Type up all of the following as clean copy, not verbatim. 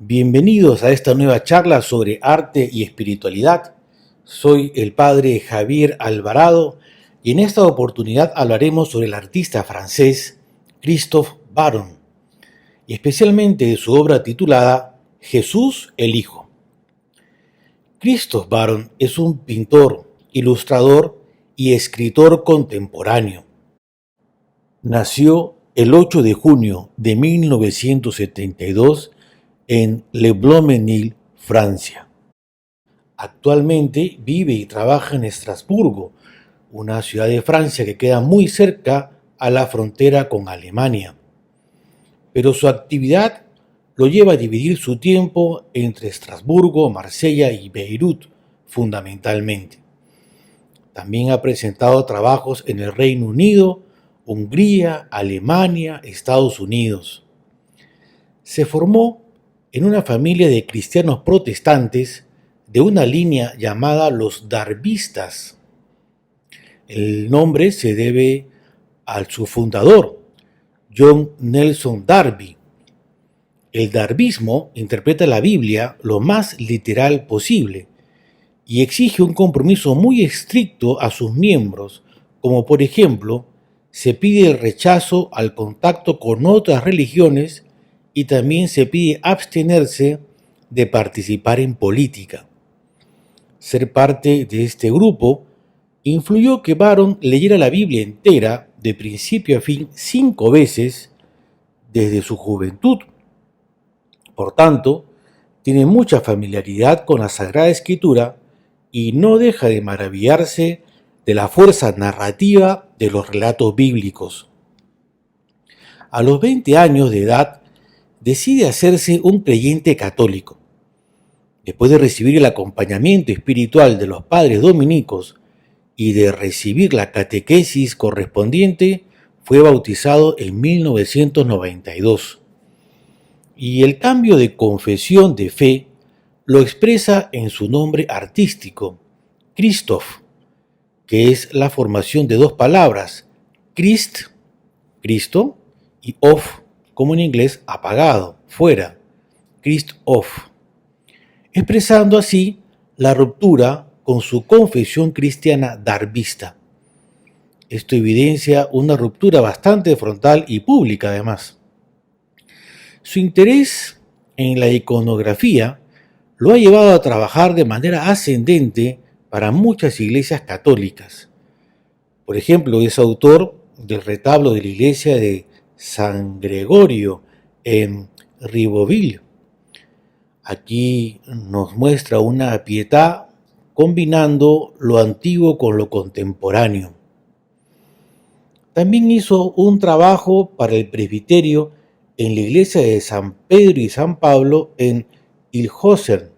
Bienvenidos a esta nueva charla sobre arte y espiritualidad. Soy el padre Javier Alvarado y en esta oportunidad hablaremos sobre el artista francés Christophe Baron y especialmente de su obra titulada Jesús el Hijo. Christophe Baron es un pintor, ilustrador y escritor contemporáneo. Nació el 8 de junio de 1972 en Le Blumenil, Francia. Actualmente vive y trabaja en Estrasburgo, una ciudad de Francia que queda muy cerca a la frontera con Alemania. Pero su actividad lo lleva a dividir su tiempo entre Estrasburgo, Marsella y Beirut, fundamentalmente. También ha presentado trabajos en el Reino Unido, Hungría, Alemania, Estados Unidos. Se formó en una familia de cristianos protestantes de una línea llamada los Darbistas. El nombre se debe a su fundador, John Nelson Darby. El darbismo interpreta la Biblia lo más literal posible y exige un compromiso muy estricto a sus miembros, como por ejemplo, se pide el rechazo al contacto con otras religiones y también se pide abstenerse de participar en política. Ser parte de este grupo influyó que Baron leyera la Biblia entera de principio a fin 5 veces desde su juventud. Por tanto, tiene mucha familiaridad con la Sagrada Escritura y no deja de maravillarse de la fuerza narrativa de los relatos bíblicos. A los 20 años de edad, decide hacerse un creyente católico. Después de recibir el acompañamiento espiritual de los padres dominicos y de recibir la catequesis correspondiente, fue bautizado en 1992. Y el cambio de confesión de fe lo expresa en su nombre artístico, Christophe, que es la formación de dos palabras, Christ, Cristo, y off, como en inglés, apagado, fuera, Christophe, expresando así la ruptura con su confesión cristiana darbista. Esto evidencia una ruptura bastante frontal y pública además. Su interés en la iconografía lo ha llevado a trabajar de manera ascendente para muchas iglesias católicas. Por ejemplo, es autor del retablo de la iglesia de San Gregorio en Ribeauvillé. Aquí nos muestra una pietà combinando lo antiguo con lo contemporáneo. También hizo un trabajo para el presbiterio en la iglesia de San Pedro y San Pablo en Ilhausen.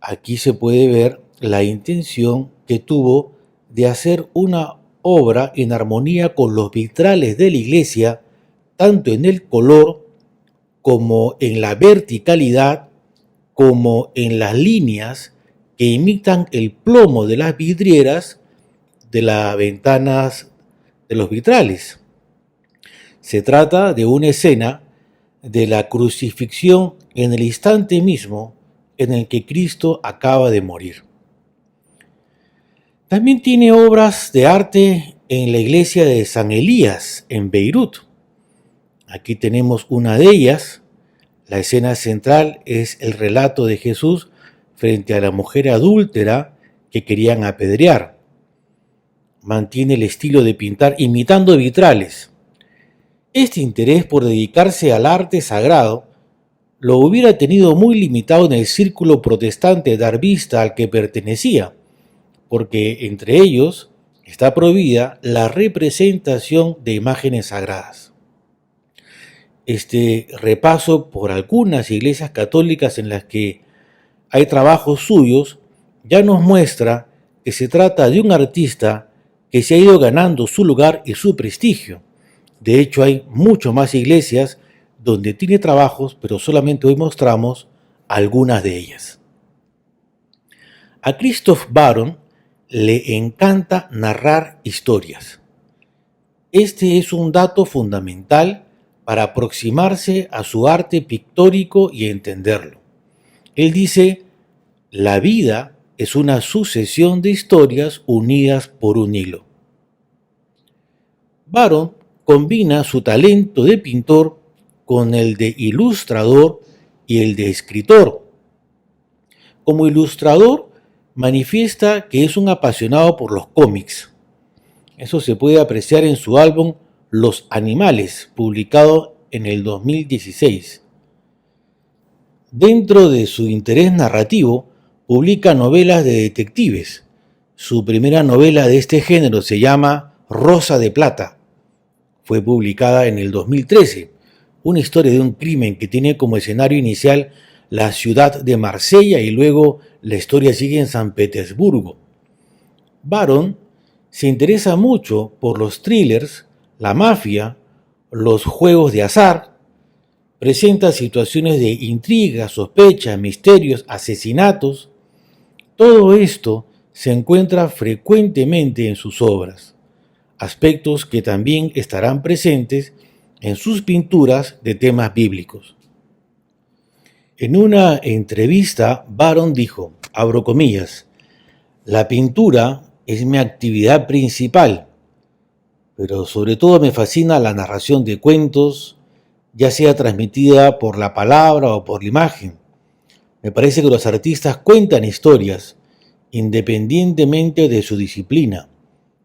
Aquí se puede ver la intención que tuvo de hacer una obra en armonía con los vitrales de la iglesia, tanto en el color como en la verticalidad, como en las líneas que imitan el plomo de las vidrieras de las ventanas de los vitrales. Se trata de una escena de la crucifixión en el instante mismo en el que Cristo acaba de morir. También tiene obras de arte en la iglesia de San Elías, en Beirut. Aquí tenemos una de ellas. La escena central es el relato de Jesús frente a la mujer adúltera que querían apedrear. Mantiene el estilo de pintar imitando vitrales. Este interés por dedicarse al arte sagrado lo hubiera tenido muy limitado en el círculo protestante darbista al que pertenecía, porque entre ellos está prohibida la representación de imágenes sagradas. Este repaso por algunas iglesias católicas en las que hay trabajos suyos ya nos muestra que se trata de un artista que se ha ido ganando su lugar y su prestigio. De hecho, hay mucho más iglesias donde tiene trabajos, pero solamente hoy mostramos algunas de ellas. A Christophe Baron le encanta narrar historias. Este es un dato fundamental para aproximarse a su arte pictórico y entenderlo. Él dice, la vida es una sucesión de historias unidas por un hilo. Byron combina su talento de pintor con el de ilustrador y el de escritor. Como ilustrador, manifiesta que es un apasionado por los cómics. Eso se puede apreciar en su álbum Los Animales, publicado en el 2016. Dentro de su interés narrativo, publica novelas de detectives. Su primera novela de este género se llama Rosa de Plata. Fue publicada en el 2013, una historia de un crimen que tiene como escenario inicial la ciudad de Marsella y luego la historia sigue en San Petersburgo. Byron se interesa mucho por los thrillers, la mafia, los juegos de azar, presenta situaciones de intriga, sospecha, misterios, asesinatos. Todo esto se encuentra frecuentemente en sus obras, aspectos que también estarán presentes en sus pinturas de temas bíblicos. En una entrevista, Byron dijo, abro comillas, la pintura es mi actividad principal, pero sobre todo me fascina la narración de cuentos, ya sea transmitida por la palabra o por la imagen. Me parece que los artistas cuentan historias independientemente de su disciplina,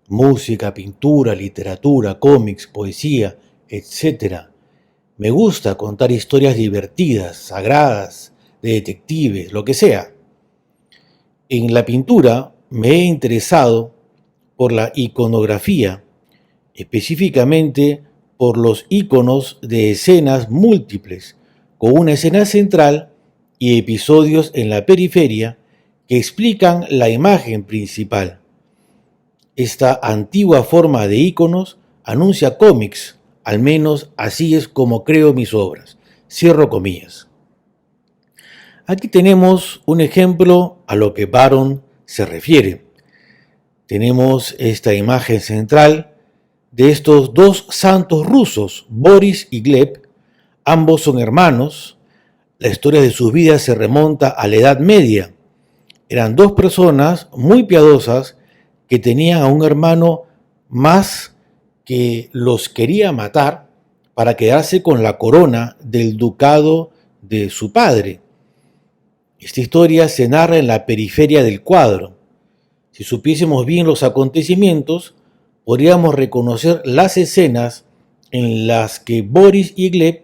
música, pintura, literatura, cómics, poesía, etc. Me gusta contar historias divertidas, sagradas, de detectives, lo que sea. En la pintura me he interesado por la iconografía, específicamente por los iconos de escenas múltiples, con una escena central y episodios en la periferia que explican la imagen principal. Esta antigua forma de iconos anuncia cómics, al menos así es como creo mis obras. Cierro comillas. Aquí tenemos un ejemplo a lo que Byron se refiere. Tenemos esta imagen central de estos dos santos rusos, Boris y Gleb. Ambos son hermanos. La historia de sus vidas se remonta a la Edad Media. Eran dos personas muy piadosas que tenían a un hermano más que los quería matar para quedarse con la corona del ducado de su padre. Esta historia se narra en la periferia del cuadro. Si supiésemos bien los acontecimientos, podríamos reconocer las escenas en las que Boris y Gleb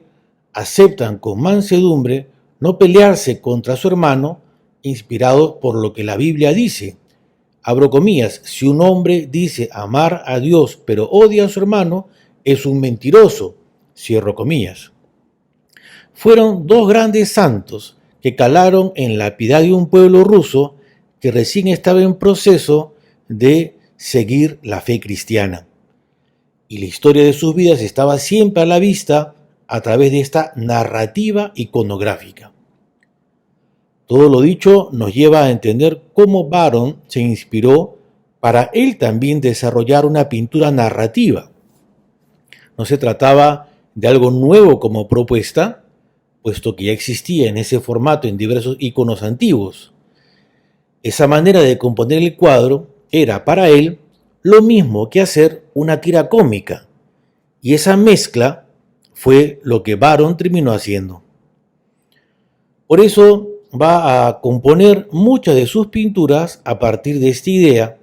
aceptan con mansedumbre no pelearse contra su hermano, inspirados por lo que la Biblia dice. Abro comillas, si un hombre dice amar a Dios pero odia a su hermano, es un mentiroso. Cierro comillas. Fueron dos grandes santos que calaron en la piedad de un pueblo ruso que recién estaba en proceso de seguir la fe cristiana. Y la historia de sus vidas estaba siempre a la vista a través de esta narrativa iconográfica. Todo lo dicho nos lleva a entender cómo Byron se inspiró para él también desarrollar una pintura narrativa. No se trataba de algo nuevo como propuesta, puesto que ya existía en ese formato en diversos iconos antiguos. Esa manera de componer el cuadro era para él lo mismo que hacer una tira cómica, y esa mezcla fue lo que Byron terminó haciendo. Por eso va a componer muchas de sus pinturas a partir de esta idea,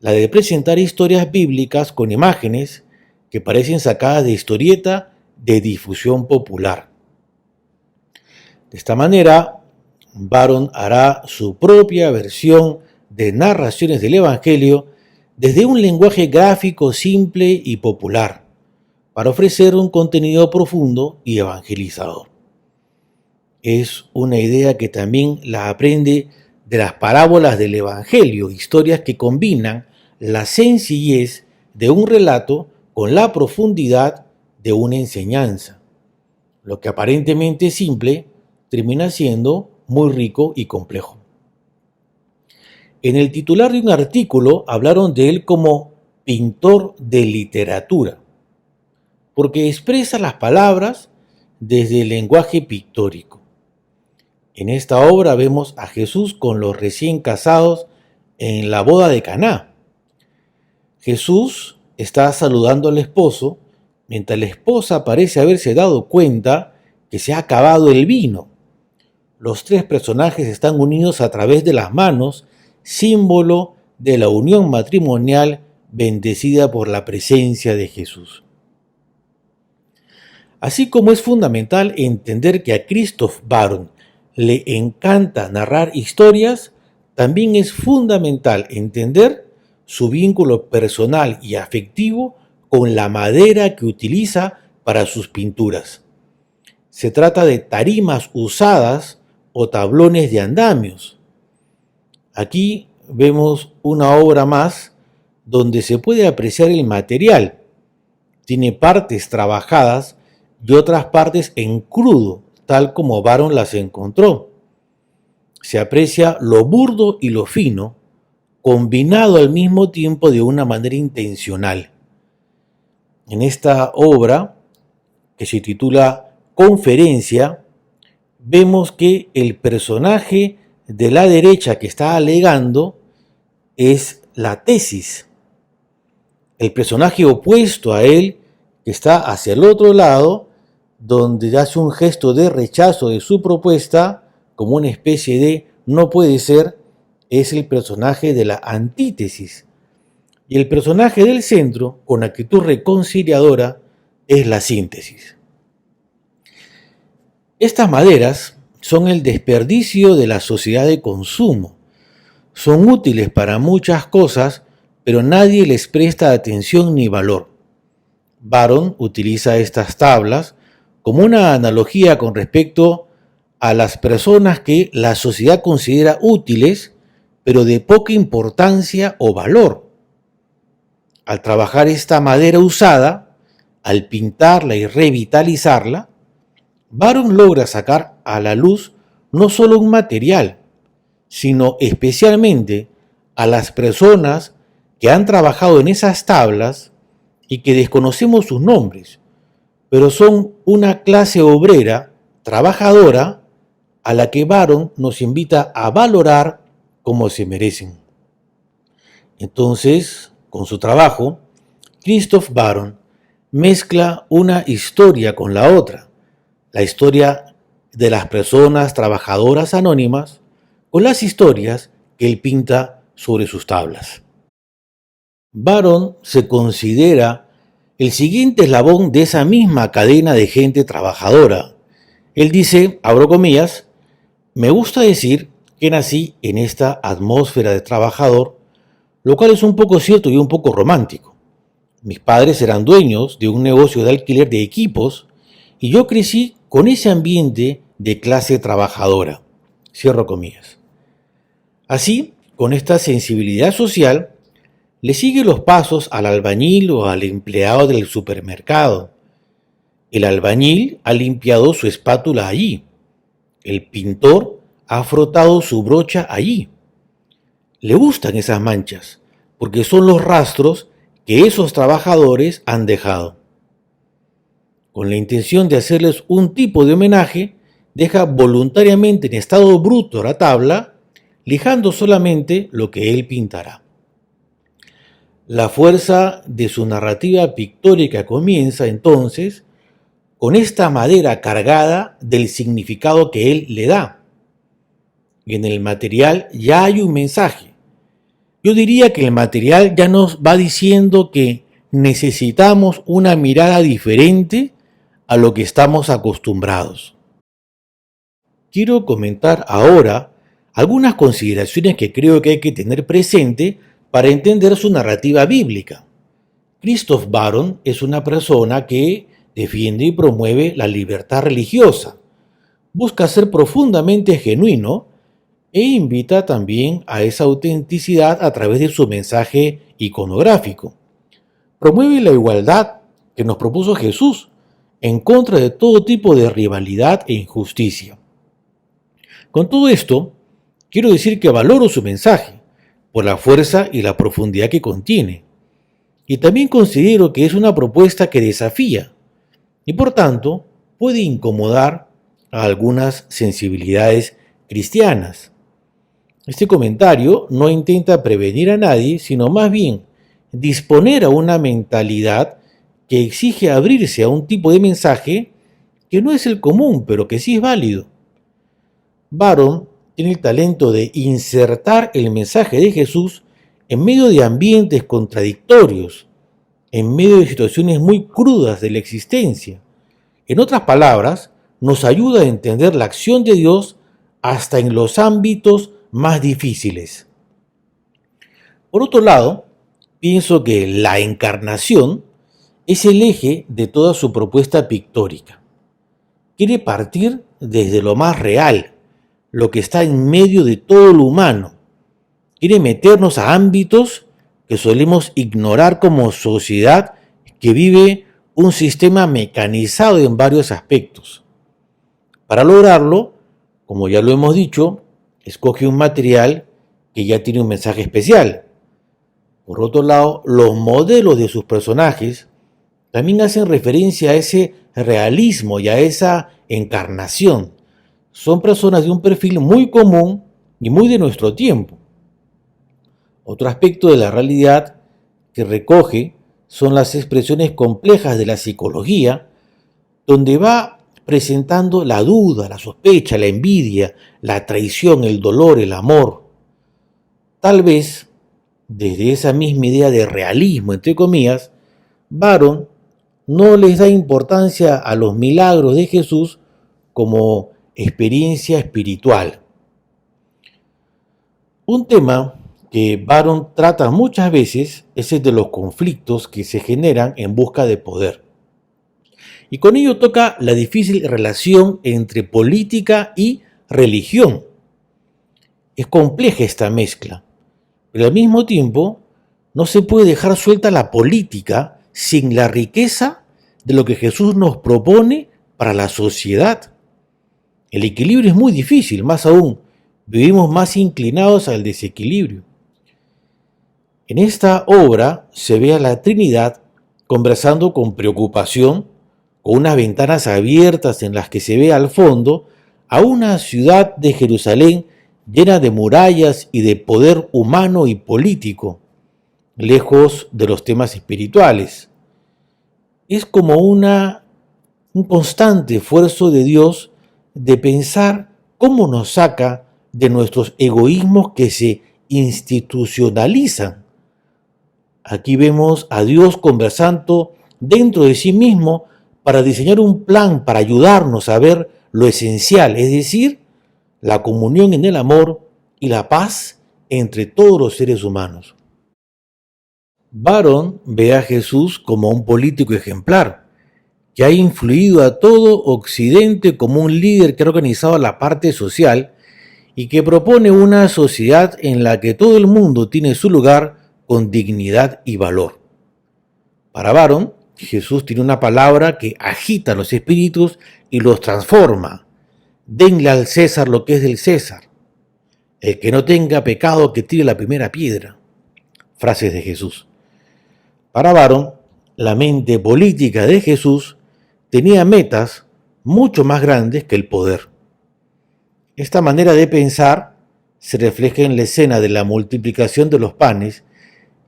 la de presentar historias bíblicas con imágenes que parecen sacadas de historieta de difusión popular. De esta manera, Byron hará su propia versión de narraciones del Evangelio desde un lenguaje gráfico simple y popular, para ofrecer un contenido profundo y evangelizador. Es una idea que también la aprende de las parábolas del Evangelio, historias que combinan la sencillez de un relato con la profundidad de una enseñanza. Lo que aparentemente es simple termina siendo muy rico y complejo. En el titular de un artículo hablaron de él como pintor de literatura. porque expresa las palabras desde el lenguaje pictórico. En esta obra vemos a Jesús con los recién casados en la boda de Caná. Jesús está saludando al esposo mientras la esposa parece haberse dado cuenta que se ha acabado el vino. Los tres personajes están unidos a través de las manos, símbolo de la unión matrimonial bendecida por la presencia de Jesús. Así como es fundamental entender que a Christoph Baron le encanta narrar historias, también es fundamental entender su vínculo personal y afectivo con la madera que utiliza para sus pinturas. Se trata de tarimas usadas o tablones de andamios. Aquí vemos una obra más donde se puede apreciar el material. Tiene partes trabajadas y otras partes en crudo, tal como Baron las encontró. Se aprecia lo burdo y lo fino, combinado al mismo tiempo de una manera intencional. En esta obra, que se titula Conferencia, vemos que el personaje de la derecha que está alegando es la tesis. El personaje opuesto a él, que está hacia el otro lado, donde hace un gesto de rechazo de su propuesta, como una especie de no puede ser, es el personaje de la antítesis. Y el personaje del centro, con actitud reconciliadora, es la síntesis. Estas maderas son el desperdicio de la sociedad de consumo. Son útiles para muchas cosas, pero nadie les presta atención ni valor. Baron utiliza estas tablas como una analogía con respecto a las personas que la sociedad considera útiles, pero de poca importancia o valor. Al trabajar esta madera usada, al pintarla y revitalizarla, Baron logra sacar a la luz no solo un material, sino especialmente a las personas que han trabajado en esas tablas y que desconocemos sus nombres, pero son una clase obrera, trabajadora, a la que Baron nos invita a valorar como se merecen. Entonces, con su trabajo, Christoph Baron mezcla una historia con la otra, la historia de las personas trabajadoras anónimas con las historias que él pinta sobre sus tablas. Baron se considera el siguiente eslabón de esa misma cadena de gente trabajadora. Él dice, abro comillas, me gusta decir que nací en esta atmósfera de trabajador, lo cual es un poco cierto y un poco romántico. Mis padres eran dueños de un negocio de alquiler de equipos y yo crecí con ese ambiente de clase trabajadora. Cierro comillas. Así, con esta sensibilidad social, le sigue los pasos al albañil o al empleado del supermercado. El albañil ha limpiado su espátula allí. El pintor ha frotado su brocha allí. Le gustan esas manchas, porque son los rastros que esos trabajadores han dejado. Con la intención de hacerles un tipo de homenaje, deja voluntariamente en estado bruto la tabla, lijando solamente lo que él pintará. La fuerza de su narrativa pictórica comienza entonces con esta madera cargada del significado que él le da. Y en el material ya hay un mensaje. Yo diría que el material ya nos va diciendo que necesitamos una mirada diferente a lo que estamos acostumbrados. Quiero comentar ahora algunas consideraciones que creo que hay que tener presente para entender su narrativa bíblica. Christoph Baron es una persona que defiende y promueve la libertad religiosa, busca ser profundamente genuino e invita también a esa autenticidad a través de su mensaje iconográfico. Promueve la igualdad que nos propuso Jesús en contra de todo tipo de rivalidad e injusticia. Con todo esto, quiero decir que valoro su mensaje por la fuerza y la profundidad que contiene. Y también considero que es una propuesta que desafía, y por tanto puede incomodar a algunas sensibilidades cristianas. Este comentario no intenta prevenir a nadie, sino más bien disponer a una mentalidad que exige abrirse a un tipo de mensaje que no es el común, pero que sí es válido. Barron tiene el talento de insertar el mensaje de Jesús en medio de ambientes contradictorios, en medio de situaciones muy crudas de la existencia. En otras palabras, nos ayuda a entender la acción de Dios hasta en los ámbitos más difíciles. Por otro lado, pienso que la encarnación es el eje de toda su propuesta pictórica. Quiere partir desde lo más real, lo que está en medio de todo lo humano. Quiere meternos a ámbitos que solemos ignorar como sociedad que vive un sistema mecanizado en varios aspectos. Para lograrlo, como ya lo hemos dicho, escoge un material que ya tiene un mensaje especial. Por otro lado, los modelos de sus personajes también hacen referencia a ese realismo y a esa encarnación. Son personas de un perfil muy común y muy de nuestro tiempo. Otro aspecto de la realidad que recoge son las expresiones complejas de la psicología, donde va presentando la duda, la sospecha, la envidia, la traición, el dolor, el amor. Tal vez, desde esa misma idea de realismo, entre comillas, Barron no les da importancia a los milagros de Jesús como experiencia espiritual. Un tema que Barron trata muchas veces es el de los conflictos que se generan en busca de poder. Y con ello toca la difícil relación entre política y religión. Es compleja esta mezcla, pero al mismo tiempo no se puede dejar suelta la política sin la riqueza de lo que Jesús nos propone para la sociedad. El equilibrio es muy difícil, más aún, vivimos más inclinados al desequilibrio. En esta obra se ve a la Trinidad conversando con preocupación, con unas ventanas abiertas en las que se ve al fondo a una ciudad de Jerusalén llena de murallas y de poder humano y político, lejos de los temas espirituales. Es como un constante esfuerzo de Dios de pensar cómo nos saca de nuestros egoísmos que se institucionalizan. Aquí vemos a Dios conversando dentro de sí mismo para diseñar un plan para ayudarnos a ver lo esencial, es decir, la comunión en el amor y la paz entre todos los seres humanos. Barron ve a Jesús como un político ejemplar, que ha influido a todo Occidente como un líder que ha organizado la parte social y que propone una sociedad en la que todo el mundo tiene su lugar con dignidad y valor. Para Barron, Jesús tiene una palabra que agita los espíritus y los transforma. Denle al César lo que es del César. El que no tenga pecado que tire la primera piedra. Frases de Jesús. Para Barron, la mente política de Jesús tenía metas mucho más grandes que el poder. Esta manera de pensar se refleja en la escena de la multiplicación de los panes,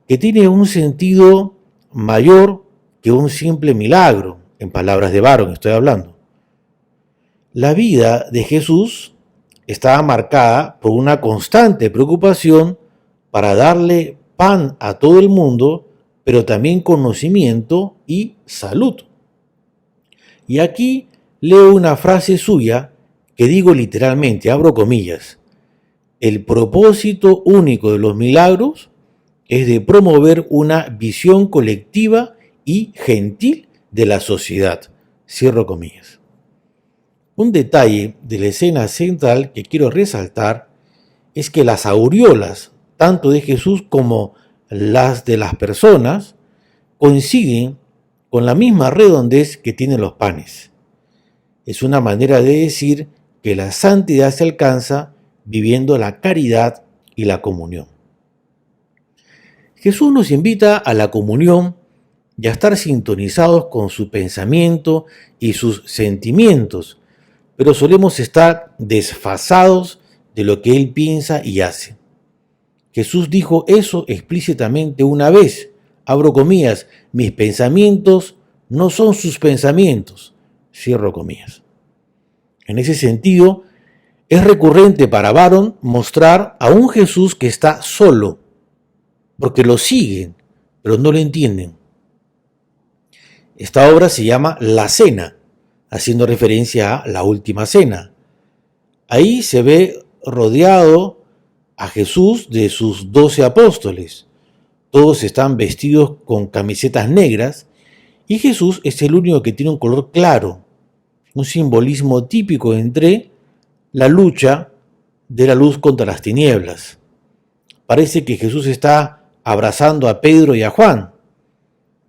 que tiene un sentido mayor que un simple milagro, en palabras de Barron estoy hablando. La vida de Jesús estaba marcada por una constante preocupación para darle pan a todo el mundo, pero también conocimiento y salud. Y aquí leo una frase suya que digo literalmente, abro comillas: el propósito único de los milagros es de promover una visión colectiva y gentil de la sociedad. Cierro comillas. Un detalle de la escena central que quiero resaltar es que las aureolas, tanto de Jesús como las de las personas, coinciden con la misma redondez que tienen los panes. Es una manera de decir que la santidad se alcanza viviendo la caridad y la comunión. Jesús nos invita a la comunión y a estar sintonizados con su pensamiento y sus sentimientos, pero solemos estar desfasados de lo que Él piensa y hace. Jesús dijo eso explícitamente una vez, abro comillas, mis pensamientos no son sus pensamientos, cierro comillas. En ese sentido, es recurrente para Barron mostrar a un Jesús que está solo, porque lo siguen, pero no lo entienden. Esta obra se llama La Cena, haciendo referencia a la Última Cena. Ahí se ve rodeado a Jesús de sus 12 apóstoles. Todos están vestidos con camisetas negras y Jesús es el único que tiene un color claro, un simbolismo típico entre la lucha de la luz contra las tinieblas. Parece que Jesús está abrazando a Pedro y a Juan,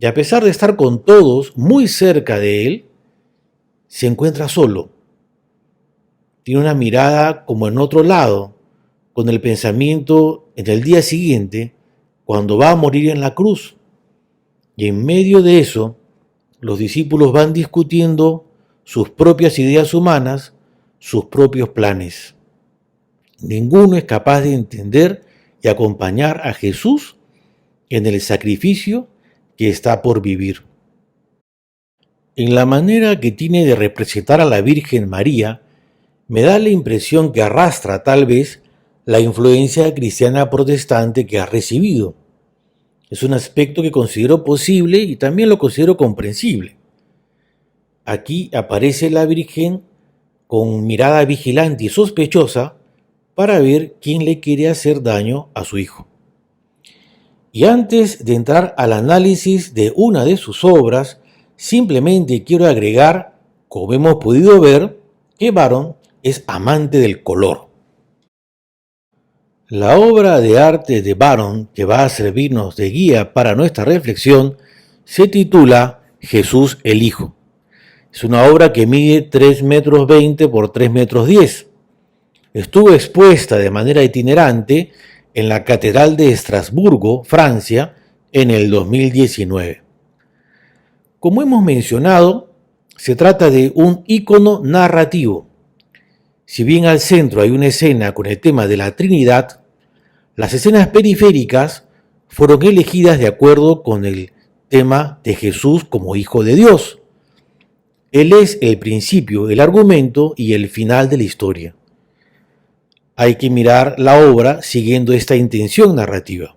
y a pesar de estar con todos muy cerca de él, se encuentra solo. Tiene una mirada como en otro lado, con el pensamiento en el día siguiente, cuando va a morir en la cruz. Y en medio de eso, los discípulos van discutiendo sus propias ideas humanas, sus propios planes. Ninguno es capaz de entender y acompañar a Jesús en el sacrificio que está por vivir. En la manera que tiene de representar a la Virgen María, me da la impresión que arrastra tal vez la influencia cristiana protestante que ha recibido. Es un aspecto que considero posible y también lo considero comprensible. Aquí aparece la Virgen con mirada vigilante y sospechosa para ver quién le quiere hacer daño a su hijo. Y antes de entrar al análisis de una de sus obras, simplemente quiero agregar, como hemos podido ver, que Barron es amante del color. La obra de arte de Barron, que va a servirnos de guía para nuestra reflexión, se titula Jesús el Hijo. Es una obra que mide 3,20 metros por 3,10 metros. Estuvo expuesta de manera itinerante en la Catedral de Estrasburgo, Francia, en el 2019. Como hemos mencionado, se trata de un ícono narrativo. Si bien al centro hay una escena con el tema de la Trinidad, las escenas periféricas fueron elegidas de acuerdo con el tema de Jesús como Hijo de Dios. Él es el principio, el argumento y el final de la historia. Hay que mirar la obra siguiendo esta intención narrativa.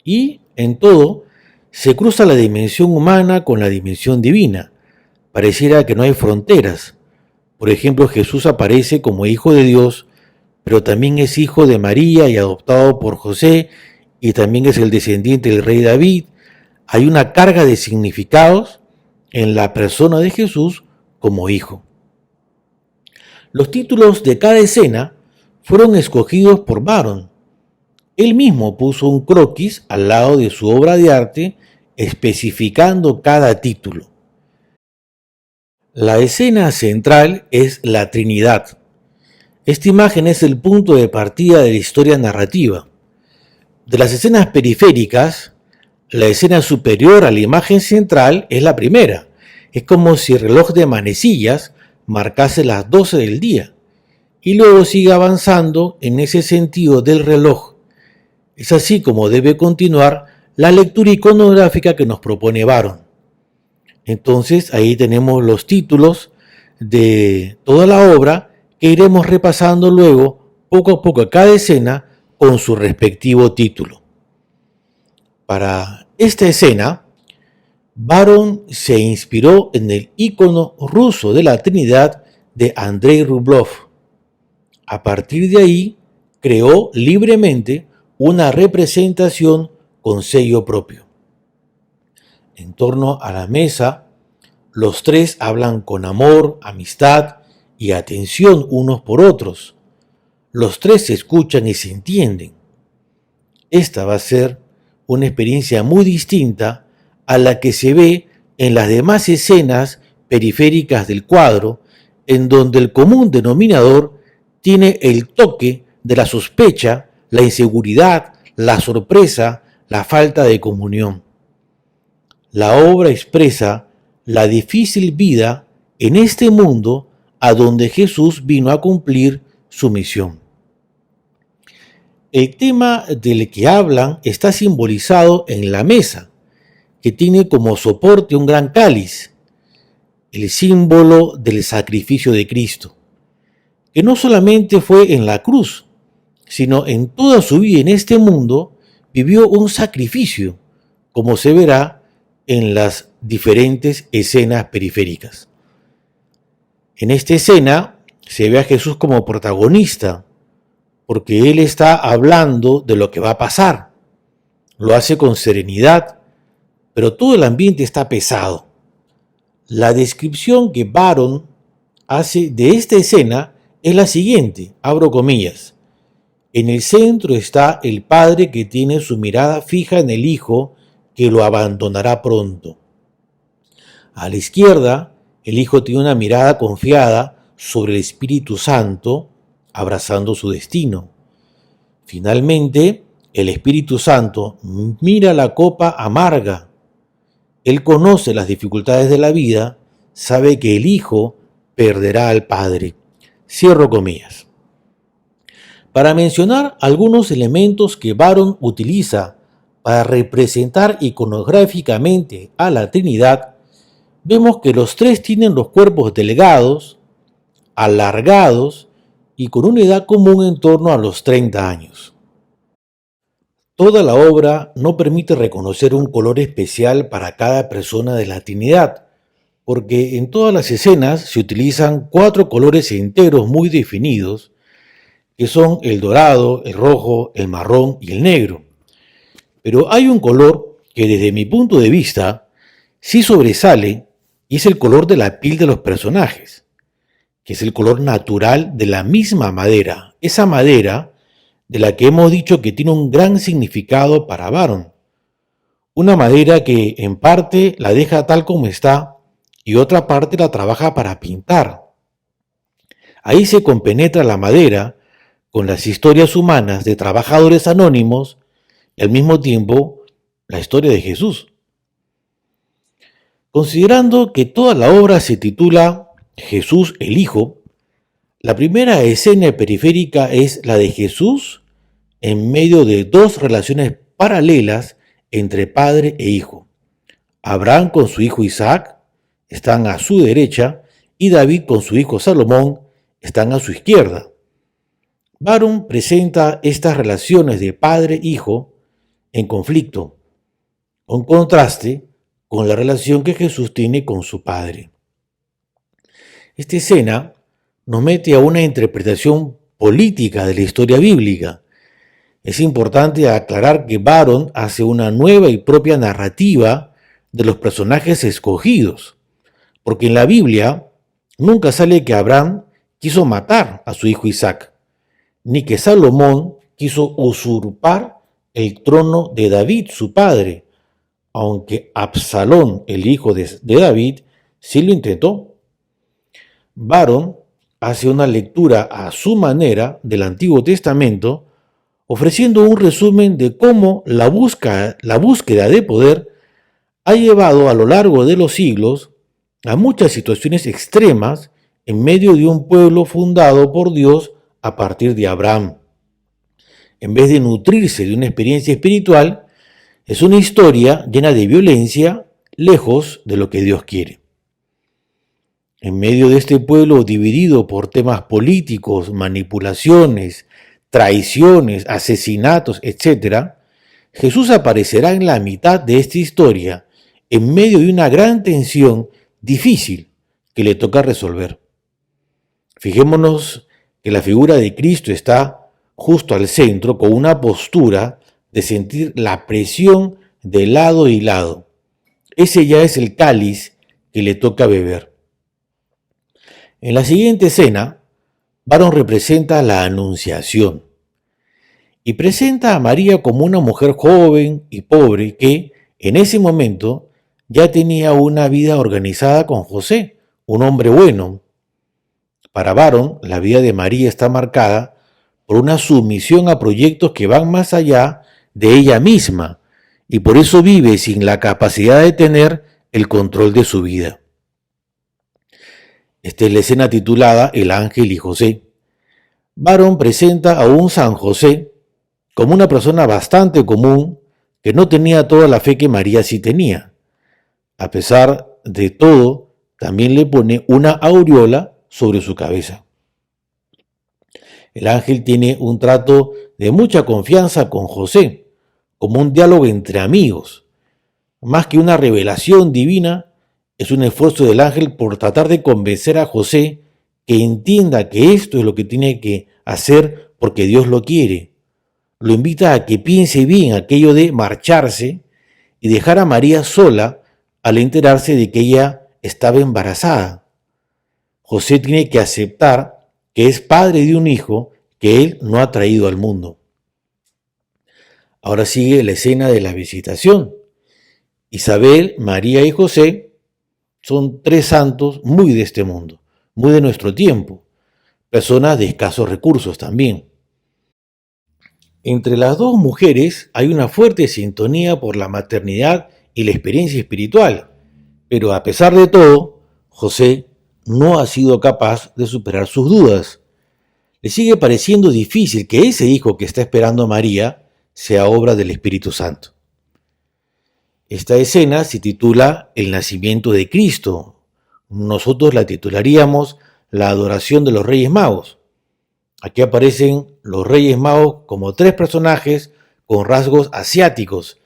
Y, en todo, se cruza la dimensión humana con la dimensión divina. Pareciera que no hay fronteras. Por ejemplo, Jesús aparece como Hijo de Dios, pero también es hijo de María y adoptado por José, y también es el descendiente del rey David. Hay una carga de significados en la persona de Jesús como hijo. Los títulos de cada escena fueron escogidos por Barron. Él mismo puso un croquis al lado de su obra de arte especificando cada título. La escena central es la Trinidad. Esta imagen es el punto de partida de la historia narrativa. De las escenas periféricas, la escena superior a la imagen central es la primera. Es como si el reloj de manecillas marcase las 12 del día y luego sigue avanzando en ese sentido del reloj. Es así como debe continuar la lectura iconográfica que nos propone Barron. Entonces ahí tenemos los títulos de toda la obra que iremos repasando luego poco a poco cada escena con su respectivo título. Para esta escena, Barron se inspiró en el ícono ruso de la Trinidad de Andrei Rublev. A partir de ahí, creó libremente una representación con sello propio. En torno a la mesa, los tres hablan con amor, amistad y atención unos por otros. Los tres se escuchan y se entienden. Esta va a ser una experiencia muy distinta a la que se ve en las demás escenas periféricas del cuadro, en donde el común denominador tiene el toque de la sospecha, la inseguridad, la sorpresa, la falta de comunión. la obra expresa la difícil vida en este mundo a donde Jesús vino a cumplir su misión. El tema del que hablan está simbolizado en la mesa, que tiene como soporte un gran cáliz, el símbolo del sacrificio de Cristo, que no solamente fue en la cruz, sino en toda su vida en este mundo vivió un sacrificio, como se verá en las diferentes escenas periféricas. En esta escena se ve a Jesús como protagonista, porque Él está hablando de lo que va a pasar. Lo hace con serenidad, pero todo el ambiente está pesado. La descripción que Barron hace de esta escena es la siguiente, abro comillas. En el centro está el padre que tiene su mirada fija en el hijo que lo abandonará pronto. A la izquierda, el hijo tiene una mirada confiada sobre el Espíritu Santo, abrazando su destino. Finalmente, el Espíritu Santo mira la copa amarga. Él conoce las dificultades de la vida, sabe que el hijo perderá al padre. Cierro comillas. Para mencionar algunos elementos que Barron utiliza para representar iconográficamente a la Trinidad, vemos que los tres tienen los cuerpos delgados, alargados y con una edad común en torno a los 30 años. Toda la obra no permite reconocer un color especial para cada persona de la Trinidad, porque en todas las escenas se utilizan 4 colores enteros muy definidos, que son el dorado, el rojo, el marrón y el negro. Pero hay un color que desde mi punto de vista sí sobresale y es el color de la piel de los personajes, que es el color natural de la misma madera, esa madera de la que hemos dicho que tiene un gran significado para Barron. Una madera que en parte la deja tal como está y otra parte la trabaja para pintar. Ahí se compenetra la madera con las historias humanas de trabajadores anónimos y al mismo tiempo la historia de Jesús. Considerando que toda la obra se titula Jesús el Hijo, la primera escena periférica es la de Jesús en medio de 2 relaciones paralelas entre padre e hijo. Abraham con su hijo Isaac están a su derecha y David con su hijo Salomón están a su izquierda. Barron presenta estas relaciones de padre-hijo en conflicto, en contraste con la relación que Jesús tiene con su padre. Esta escena nos mete a una interpretación política de la historia bíblica. Es importante aclarar que Barron hace una nueva y propia narrativa de los personajes escogidos, porque en la Biblia nunca sale que Abraham quiso matar a su hijo Isaac, ni que Salomón quiso usurpar el trono de David, su padre, aunque Absalón, el hijo de David, sí lo intentó. Barron hace una lectura a su manera del Antiguo Testamento, ofreciendo un resumen de cómo la búsqueda de poder ha llevado a lo largo de los siglos a muchas situaciones extremas en medio de un pueblo fundado por Dios a partir de Abraham. En vez de nutrirse de una experiencia espiritual, es una historia llena de violencia, lejos de lo que Dios quiere. En medio de este pueblo dividido por temas políticos, manipulaciones, traiciones, asesinatos, etc., Jesús aparecerá en la mitad de esta historia, en medio de una gran tensión difícil que le toca resolver. Fijémonos que la figura de Cristo está justo al centro con una postura de sentir la presión de lado y lado. Ese ya es el cáliz que le toca beber. En la siguiente escena, Barron representa la Anunciación y presenta a María como una mujer joven y pobre que, en ese momento, ya tenía una vida organizada con José, un hombre bueno. Para Barron, la vida de María está marcada por una sumisión a proyectos que van más allá de ella misma y por eso vive sin la capacidad de tener el control de su vida. Esta es la escena titulada El ángel y José. Byron presenta a un San José como una persona bastante común que no tenía toda la fe que María sí tenía. A pesar de todo, también le pone una aureola sobre su cabeza. El ángel tiene un trato de mucha confianza con José, como un diálogo entre amigos. Más que una revelación divina, es un esfuerzo del ángel por tratar de convencer a José que entienda que esto es lo que tiene que hacer porque Dios lo quiere. Lo invita a que piense bien aquello de marcharse y dejar a María sola al enterarse de que ella estaba embarazada. José tiene que aceptar que es padre de un hijo que él no ha traído al mundo. Ahora sigue la escena de la visitación. Isabel, María y José son tres santos muy de este mundo, muy de nuestro tiempo, personas de escasos recursos también. Entre las dos mujeres hay una fuerte sintonía por la maternidad y la experiencia espiritual, pero a pesar de todo, José no ha sido capaz de superar sus dudas. Le sigue pareciendo difícil que ese hijo que está esperando María sea obra del Espíritu Santo. Esta escena se titula El nacimiento de Cristo. Nosotros la titularíamos La adoración de los Reyes Magos. Aquí aparecen los Reyes Magos como tres personajes con rasgos asiáticos,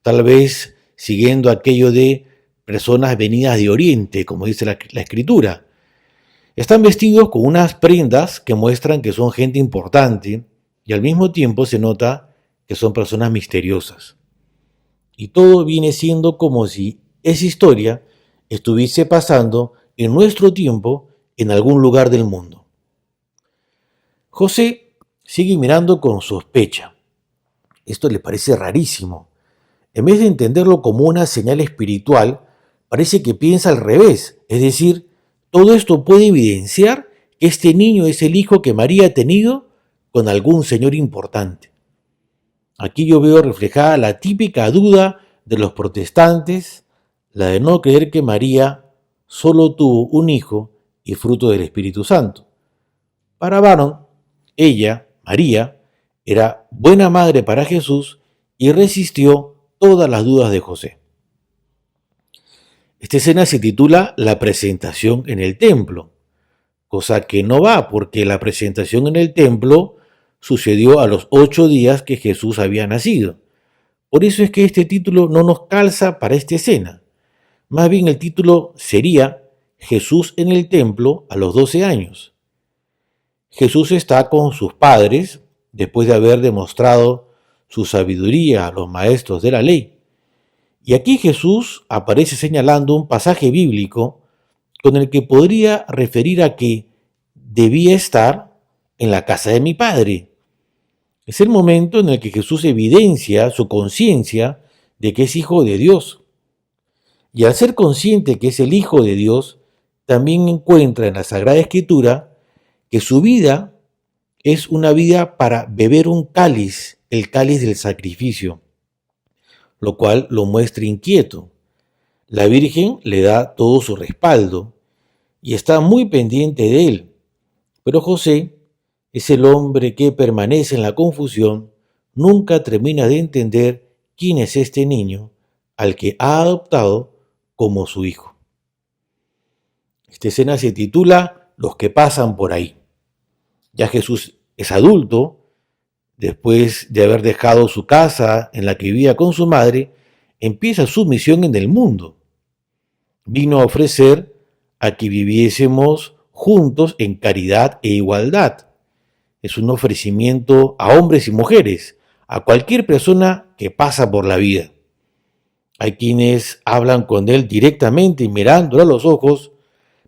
tal vez siguiendo aquello de personas venidas de Oriente, como dice la Escritura. Están vestidos con unas prendas que muestran que son gente importante y al mismo tiempo se nota que son personas misteriosas. Y todo viene siendo como si esa historia estuviese pasando en nuestro tiempo en algún lugar del mundo. José sigue mirando con sospecha. Esto le parece rarísimo. En vez de entenderlo como una señal espiritual, parece que piensa al revés, es decir, todo esto puede evidenciar que este niño es el hijo que María ha tenido con algún señor importante. Aquí yo veo reflejada la típica duda de los protestantes, la de no creer que María solo tuvo un hijo y fruto del Espíritu Santo. Para Byron, ella, María, era buena madre para Jesús y resistió todas las dudas de José. Esta escena se titula La presentación en el templo, cosa que no va porque la presentación en el templo sucedió a los 8 días que Jesús había nacido. Por eso es que este título no nos calza para esta escena. Más bien el título sería Jesús en el templo a los 12 años. Jesús está con sus padres después de haber demostrado su sabiduría a los maestros de la ley. Y aquí Jesús aparece señalando un pasaje bíblico con el que podría referir a que debía estar en la casa de mi Padre. Es el momento en el que Jesús evidencia su conciencia de que es hijo de Dios. Y al ser consciente que es el hijo de Dios, también encuentra en la Sagrada Escritura que su vida es una vida para beber un cáliz, el cáliz del sacrificio, lo cual lo muestra inquieto. La Virgen le da todo su respaldo y está muy pendiente de él, pero José es el hombre que permanece en la confusión, nunca termina de entender quién es este niño al que ha adoptado como su hijo. Esta escena se titula Los que pasan por ahí. Ya Jesús es adulto, después de haber dejado su casa en la que vivía con su madre, empieza su misión en el mundo. Vino a ofrecer a que viviésemos juntos en caridad e igualdad. Es un ofrecimiento a hombres y mujeres, a cualquier persona que pasa por la vida. Hay quienes hablan con él directamente y mirándolo a los ojos,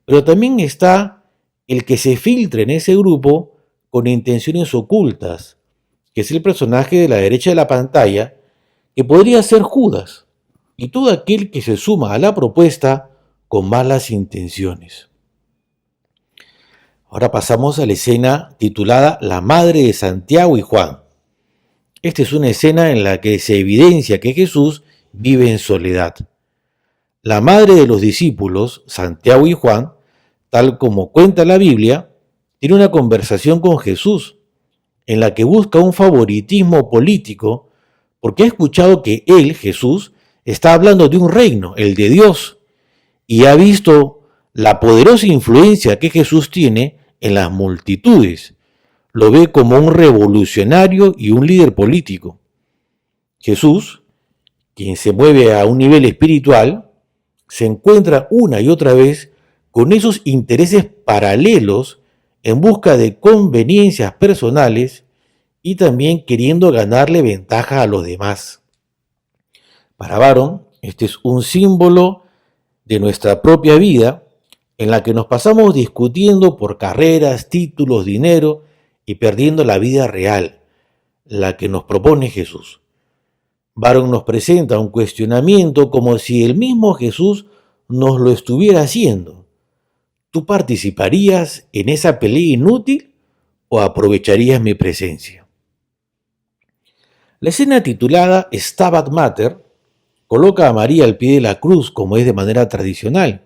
pero también está el que se filtra en ese grupo con intenciones ocultas, que es el personaje de la derecha de la pantalla, que podría ser Judas, y todo aquel que se suma a la propuesta con malas intenciones. Ahora pasamos a la escena titulada La madre de Santiago y Juan. Esta es una escena en la que se evidencia que Jesús vive en soledad. La madre de los discípulos, Santiago y Juan, tal como cuenta la Biblia, tiene una conversación con Jesús en la que busca un favoritismo político porque ha escuchado que él, Jesús, está hablando de un reino, el de Dios, y ha visto la poderosa influencia que Jesús tiene en las multitudes. Lo ve como un revolucionario y un líder político. Jesús, quien se mueve a un nivel espiritual, se encuentra una y otra vez con esos intereses paralelos en busca de conveniencias personales y también queriendo ganarle ventaja a los demás. Para Byron, este es un símbolo de nuestra propia vida en la que nos pasamos discutiendo por carreras, títulos, dinero y perdiendo la vida real, la que nos propone Jesús. Byron nos presenta un cuestionamiento como si el mismo Jesús nos lo estuviera haciendo. ¿Tú participarías en esa pelea inútil o aprovecharías mi presencia? La escena titulada Stabat Mater coloca a María al pie de la cruz como es de manera tradicional.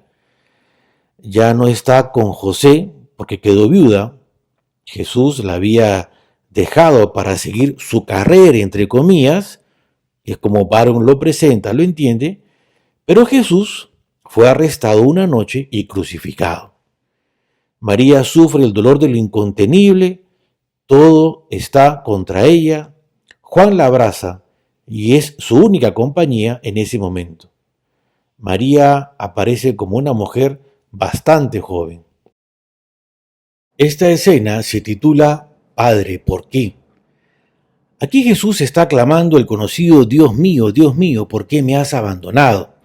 Ya no está con José porque quedó viuda. Jesús la había dejado para seguir su carrera, entre comillas, es como Byron lo presenta, lo entiende, pero Jesús fue arrestado una noche y crucificado. María sufre el dolor de lo incontenible, todo está contra ella. Juan la abraza y es su única compañía en ese momento. María aparece como una mujer bastante joven. Esta escena se titula Padre, ¿por qué? Aquí Jesús está clamando el conocido Dios mío, ¿por qué me has abandonado?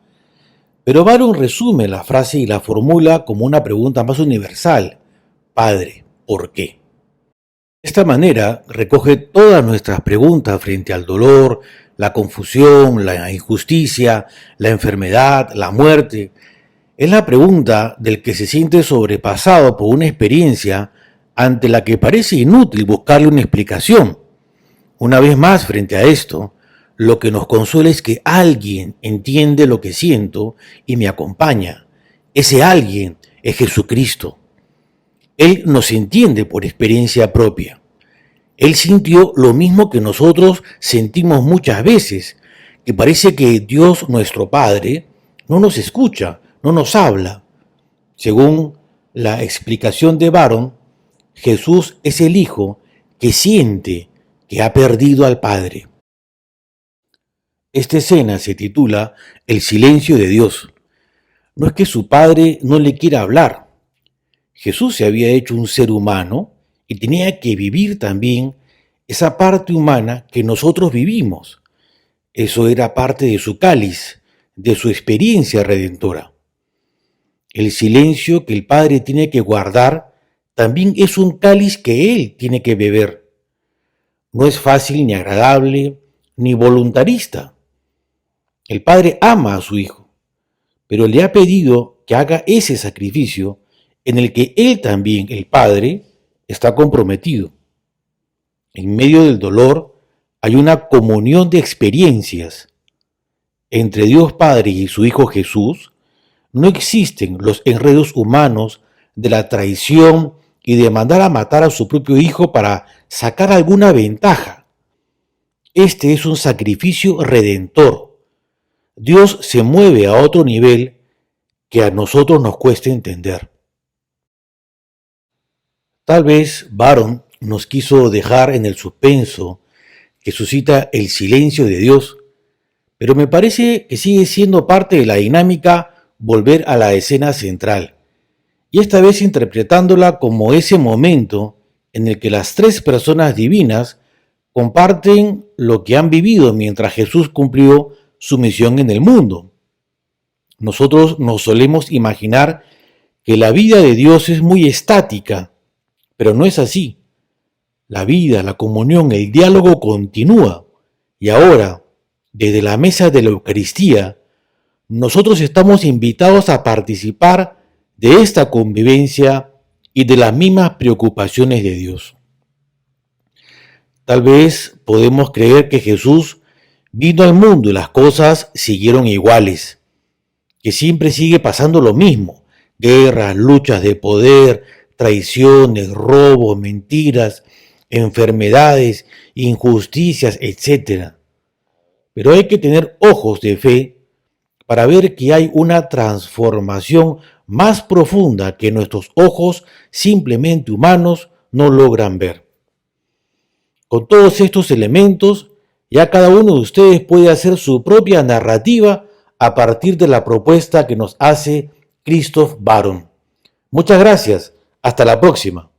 Pero Byron resume la frase y la formula como una pregunta más universal. Padre, ¿por qué? De esta manera recoge todas nuestras preguntas frente al dolor, la confusión, la injusticia, la enfermedad, la muerte. Es la pregunta del que se siente sobrepasado por una experiencia ante la que parece inútil buscarle una explicación. Una vez más, frente a esto, lo que nos consuela es que alguien entiende lo que siento y me acompaña. Ese alguien es Jesucristo. Él nos entiende por experiencia propia. Él sintió lo mismo que nosotros sentimos muchas veces, que parece que Dios nuestro Padre no nos escucha, no nos habla. Según la explicación de Byron, Jesús es el Hijo que siente que ha perdido al Padre. Esta escena se titula El silencio de Dios. No es que su Padre no le quiera hablar. Jesús se había hecho un ser humano y tenía que vivir también esa parte humana que nosotros vivimos. Eso era parte de su cáliz, de su experiencia redentora. El silencio que el Padre tiene que guardar también es un cáliz que Él tiene que beber. No es fácil ni agradable ni voluntarista. El Padre ama a su Hijo, pero le ha pedido que haga ese sacrificio en el que Él también, el Padre, está comprometido. En medio del dolor hay una comunión de experiencias. Entre Dios Padre y su Hijo Jesús no existen los enredos humanos de la traición y de mandar a matar a su propio Hijo para sacar alguna ventaja. Este es un sacrificio redentor. Dios se mueve a otro nivel que a nosotros nos cuesta entender. Tal vez Byron nos quiso dejar en el suspenso que suscita el silencio de Dios, pero me parece que sigue siendo parte de la dinámica volver a la escena central, y esta vez interpretándola como ese momento en el que las tres personas divinas comparten lo que han vivido mientras Jesús cumplió su misión en el mundo. Nosotros nos solemos imaginar que la vida de Dios es muy estática, pero no es así. La vida, la comunión, el diálogo continúa. Y ahora, desde la mesa de la Eucaristía, nosotros estamos invitados a participar de esta convivencia y de las mismas preocupaciones de Dios. Tal vez podemos creer que Jesús vino al mundo y las cosas siguieron iguales, que siempre sigue pasando lo mismo: guerras, luchas de poder, traiciones, robos, mentiras, enfermedades, injusticias, etc. Pero hay que tener ojos de fe para ver que hay una transformación más profunda que nuestros ojos simplemente humanos no logran ver. Con todos estos elementos, ya cada uno de ustedes puede hacer su propia narrativa a partir de la propuesta que nos hace Christoph Baron. Muchas gracias. Hasta la próxima.